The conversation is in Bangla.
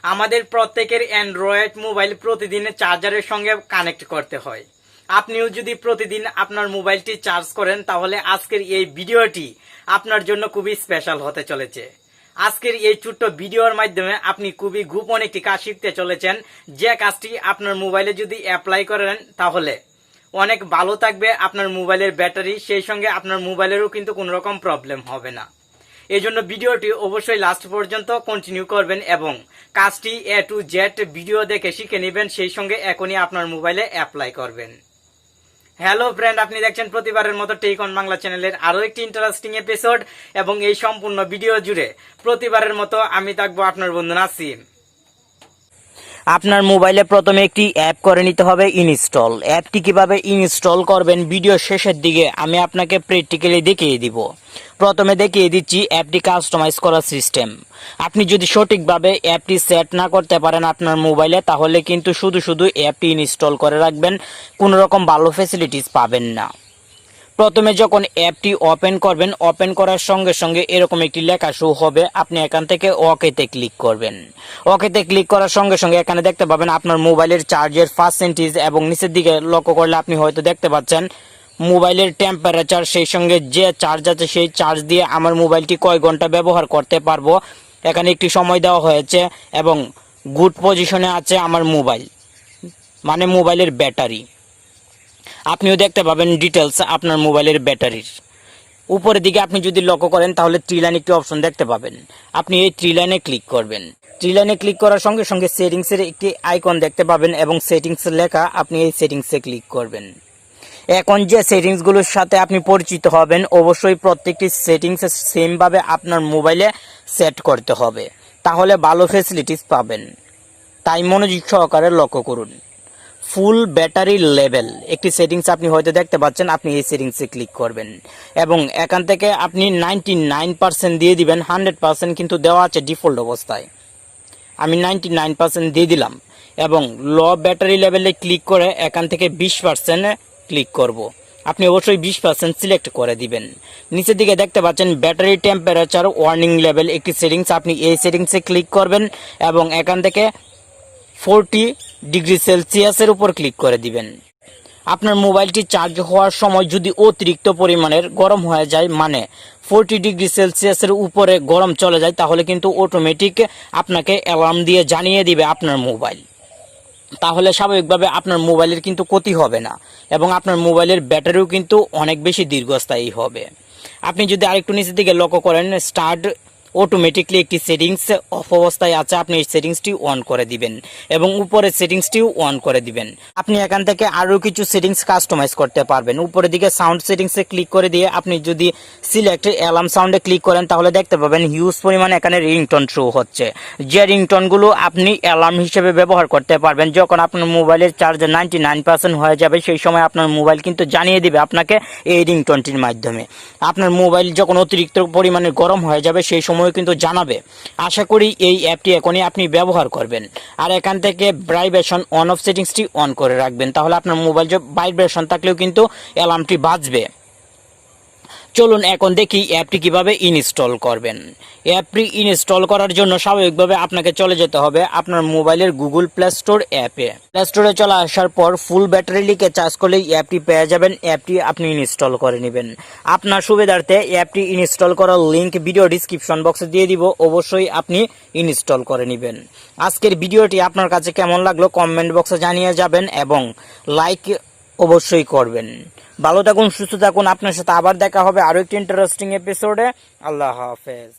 আমাদের প্রত্যেকের অ্যান্ড্রয়েড মোবাইল প্রতিদিন চার্জারের সঙ্গে কানেক্ট করতে হয়। আপনিও যদি প্রতিদিন আপনার মোবাইলটি চার্জ করেন তাহলে আজকের এই ভিডিওটি আপনার জন্য খুবই স্পেশাল হতে চলেছে। আজকের এই ছোট্ট ভিডিওর মাধ্যমে আপনি খুবই গোপন একটি কাজ শিখতে চলেছেন, যে কাজটি আপনার মোবাইলে যদি অ্যাপ্লাই করেন তাহলে অনেক ভালো থাকবে আপনার মোবাইলের ব্যাটারি, সেই সঙ্গে আপনার মোবাইলেরও কিন্তু কোনো রকম প্রবলেম হবে না। এই জন্য ভিডিওটি অবশ্যই লাস্ট পর্যন্ত কন্টিনিউ করবেন এবং কাজটি A to Z ভিডিও দেখে শিখে নেবেন, সেই সঙ্গে এখনই আপনার মোবাইলে অ্যাপ্লাই করবেন। হ্যালো ফ্রেন্ড, আপনি দেখছেন প্রতিবারের মতো টেক অন বাংলা চ্যানেলের আরও একটি ইন্টারেস্টিং এপিসোড এবং এই সম্পূর্ণ ভিডিও জুড়ে প্রতিবারের মতো আমি থাকবো আপনার বন্ধু নাসিম। আপনার মোবাইলে প্রথমে একটি অ্যাপ করে নিতে হবে ইনস্টল। অ্যাপটি কিভাবে ইনস্টল করবেন ভিডিও শেষের দিকে আমি আপনাকে প্র্যাকটিক্যালি দেখিয়ে দিব। প্রথমে দেখিয়ে দিচ্ছি অ্যাপটি কাস্টমাইজ করার সিস্টেম। আপনি যদি সঠিকভাবে অ্যাপটি সেট না করতে পারেন আপনার মোবাইলে, তাহলে কিন্তু শুধু অ্যাপটি ইনস্টল করে রাখবেন, কোনো রকম ভালো ফ্যাসিলিটিস পাবেন না। প্রথমে যখন অ্যাপটি ওপেন করবেন, ওপেন করার সঙ্গে সঙ্গে এরকম একটি লেখা শো হবে। আপনি এখান থেকে ওকেতে ক্লিক করবেন। ওকেতে ক্লিক করার সঙ্গে সঙ্গে এখানে দেখতে পাবেন আপনার মোবাইলের চার্জের পার্সেন্টেজ এবং নিচের দিকে লক্ষ্য করলে আপনি হয়তো দেখতে পাচ্ছেন মোবাইলের টেম্পারেচার, সেই সঙ্গে যে চার্জ আছে সেই চার্জ দিয়ে আমার মোবাইলটি কয় ঘন্টা ব্যবহার করতে পারবো এখানে একটি সময় দেওয়া হয়েছে এবং গুড পজিশনে আছে আমার মোবাইল, মানে মোবাইলের ব্যাটারি। আপনিও দেখতে পাবেন ডিটেলস আপনার মোবাইলের ব্যাটারির। উপরের দিকে আপনি যদি লক্ষ্য করেন তাহলে থ্রি লাইন একটি অপশন দেখতে পাবেন। আপনি এই থ্রি লাইনে ক্লিক করবেন। থ্রি লাইনে ক্লিক করার সঙ্গে সঙ্গে সেটিংসের একটি আইকন দেখতে পাবেন এবং সেটিংস লেখা, আপনি এই সেটিংসে ক্লিক করবেন। এখন যে সেটিংসগুলোর সাথে আপনি পরিচিত হবেন, অবশ্যই প্রত্যেকটি সেটিংস সেমভাবে আপনার মোবাইলে সেট করতে হবে, তাহলে ভালো ফ্যাসিলিটিস পাবেন। তাই মনোযোগ সহকারে লক্ষ্য করুন। ফুল ব্যাটারি লেভেল একটি সেটিংস আপনি হয়তো দেখতে পাচ্ছেন, আপনি এই সেটিংসে ক্লিক করবেন এবং এখান থেকে আপনি 99% দিয়ে দিবেন। 100% কিন্তু দেওয়া আছে ডিফল্ট অবস্থায়, আমি 99% দিয়ে দিলাম এবং লো ব্যাটারি লেভেলে ক্লিক করে এখান থেকে 20% ক্লিক করব। আপনি অবশ্যই 20% সিলেক্ট করে দিবেন। নিচের দিকে দেখতে পাচ্ছেন ব্যাটারি টেম্পারেচার ওয়ার্নিং লেভেল একটি সেটিংস, আপনি এই সেটিংসে ক্লিক করবেন এবং এখান থেকে 40 ডিগ্রি সেলসিয়াসের উপর ক্লিক করে দিবেন। আপনার মোবাইলটি চার্জ হওয়ার সময় যদি অতিরিক্ত পরিমাণের গরম হয়ে যায়, মানে 40 ডিগ্রি সেলসিয়াসের উপরে গরম চলে যায়, তাহলে কিন্তু অটোমেটিক আপনাকে অ্যালার্ম দিয়ে জানিয়ে দিবে আপনার মোবাইল। তাহলে স্বাভাবিকভাবে আপনার মোবাইলের কিন্তু ক্ষতি হবে না এবং আপনার মোবাইলের ব্যাটারিও কিন্তু অনেক বেশি দীর্ঘস্থায়ী হবে। আপনি যদি আরেকটু নিচের দিকে লক্ষ্য করেন, স্টার্ট অটোমেটিকলি একটি সেটিংস অফ অবস্থায় আছে, আপনি এই সেটিংসটি অন করে দিবেন এবং উপরের সেটিংসটিও অন করে দিবেন। আপনি এখান থেকে আরও কিছু সেটিংস কাস্টমাইজ করতে পারবেন। উপরের দিকে সাউন্ড সেটিংসে ক্লিক করে দিয়ে আপনি যদি সিলেক্ট অ্যালার্ম সাউন্ডে ক্লিক করেন তাহলে দেখতে পাবেন হিউজ পরিমাণে এখানে রিংটোন শো হচ্ছে, যে রিংটোনগুলো আপনি অ্যালার্ম হিসেবে ব্যবহার করতে পারবেন। যখন আপনার মোবাইলের চার্জ 99% হয়ে যাবে, সেই সময় আপনার মোবাইল কিন্তু জানিয়ে দিবে আপনাকে এই রিংটোনটির মাধ্যমে। আপনার মোবাইল যখন অতিরিক্ত পরিমাণে গরম হয়ে যাবে সেই সময় কিন্তু জানাবে। আশা করি এই অ্যাপটি এখনই আপনি ব্যবহার করবেন। আর এখান থেকে ভাইব্রেশন অন অফ সেটিংসটি অন করে রাখবেন, তাহলে আপনার মোবাইল ভাইব্রেশন থাকলেও কিন্তু অ্যালার্মটি বাজবে। চলুন এখন দেখি অ্যাপটি কিভাবে ইনস্টল করবেন। অ্যাপটি ইনস্টল করার জন্য স্বাভাবিকভাবে আপনাকে চলে যেতে হবে আপনার মোবাইলের গুগল প্লে স্টোর অ্যাপে। প্লে স্টোরে চলে আসার পর ফুল ব্যাটারি লিখে চার্জ করলেই অ্যাপটি পেয়ে যাবেন। অ্যাপটি আপনি ইনস্টল করে নেবেন। আপনার সুবিধার্থে অ্যাপটি ইনস্টল করার লিঙ্ক ভিডিও ডিসক্রিপশন বক্সে দিয়ে দিব, অবশ্যই আপনি ইনস্টল করে নেবেন। আজকের ভিডিওটি আপনার কাছে কেমন লাগলো কমেন্ট বক্সে জানিয়ে যাবেন এবং লাইক অবশ্যই করবেন। ভালো থাকুন, সুস্থ থাকুন। আপনার সাথে আবার দেখা হবে আরো একটি ইন্টারেস্টিং এপিসোডে। আল্লাহ হাফেজ।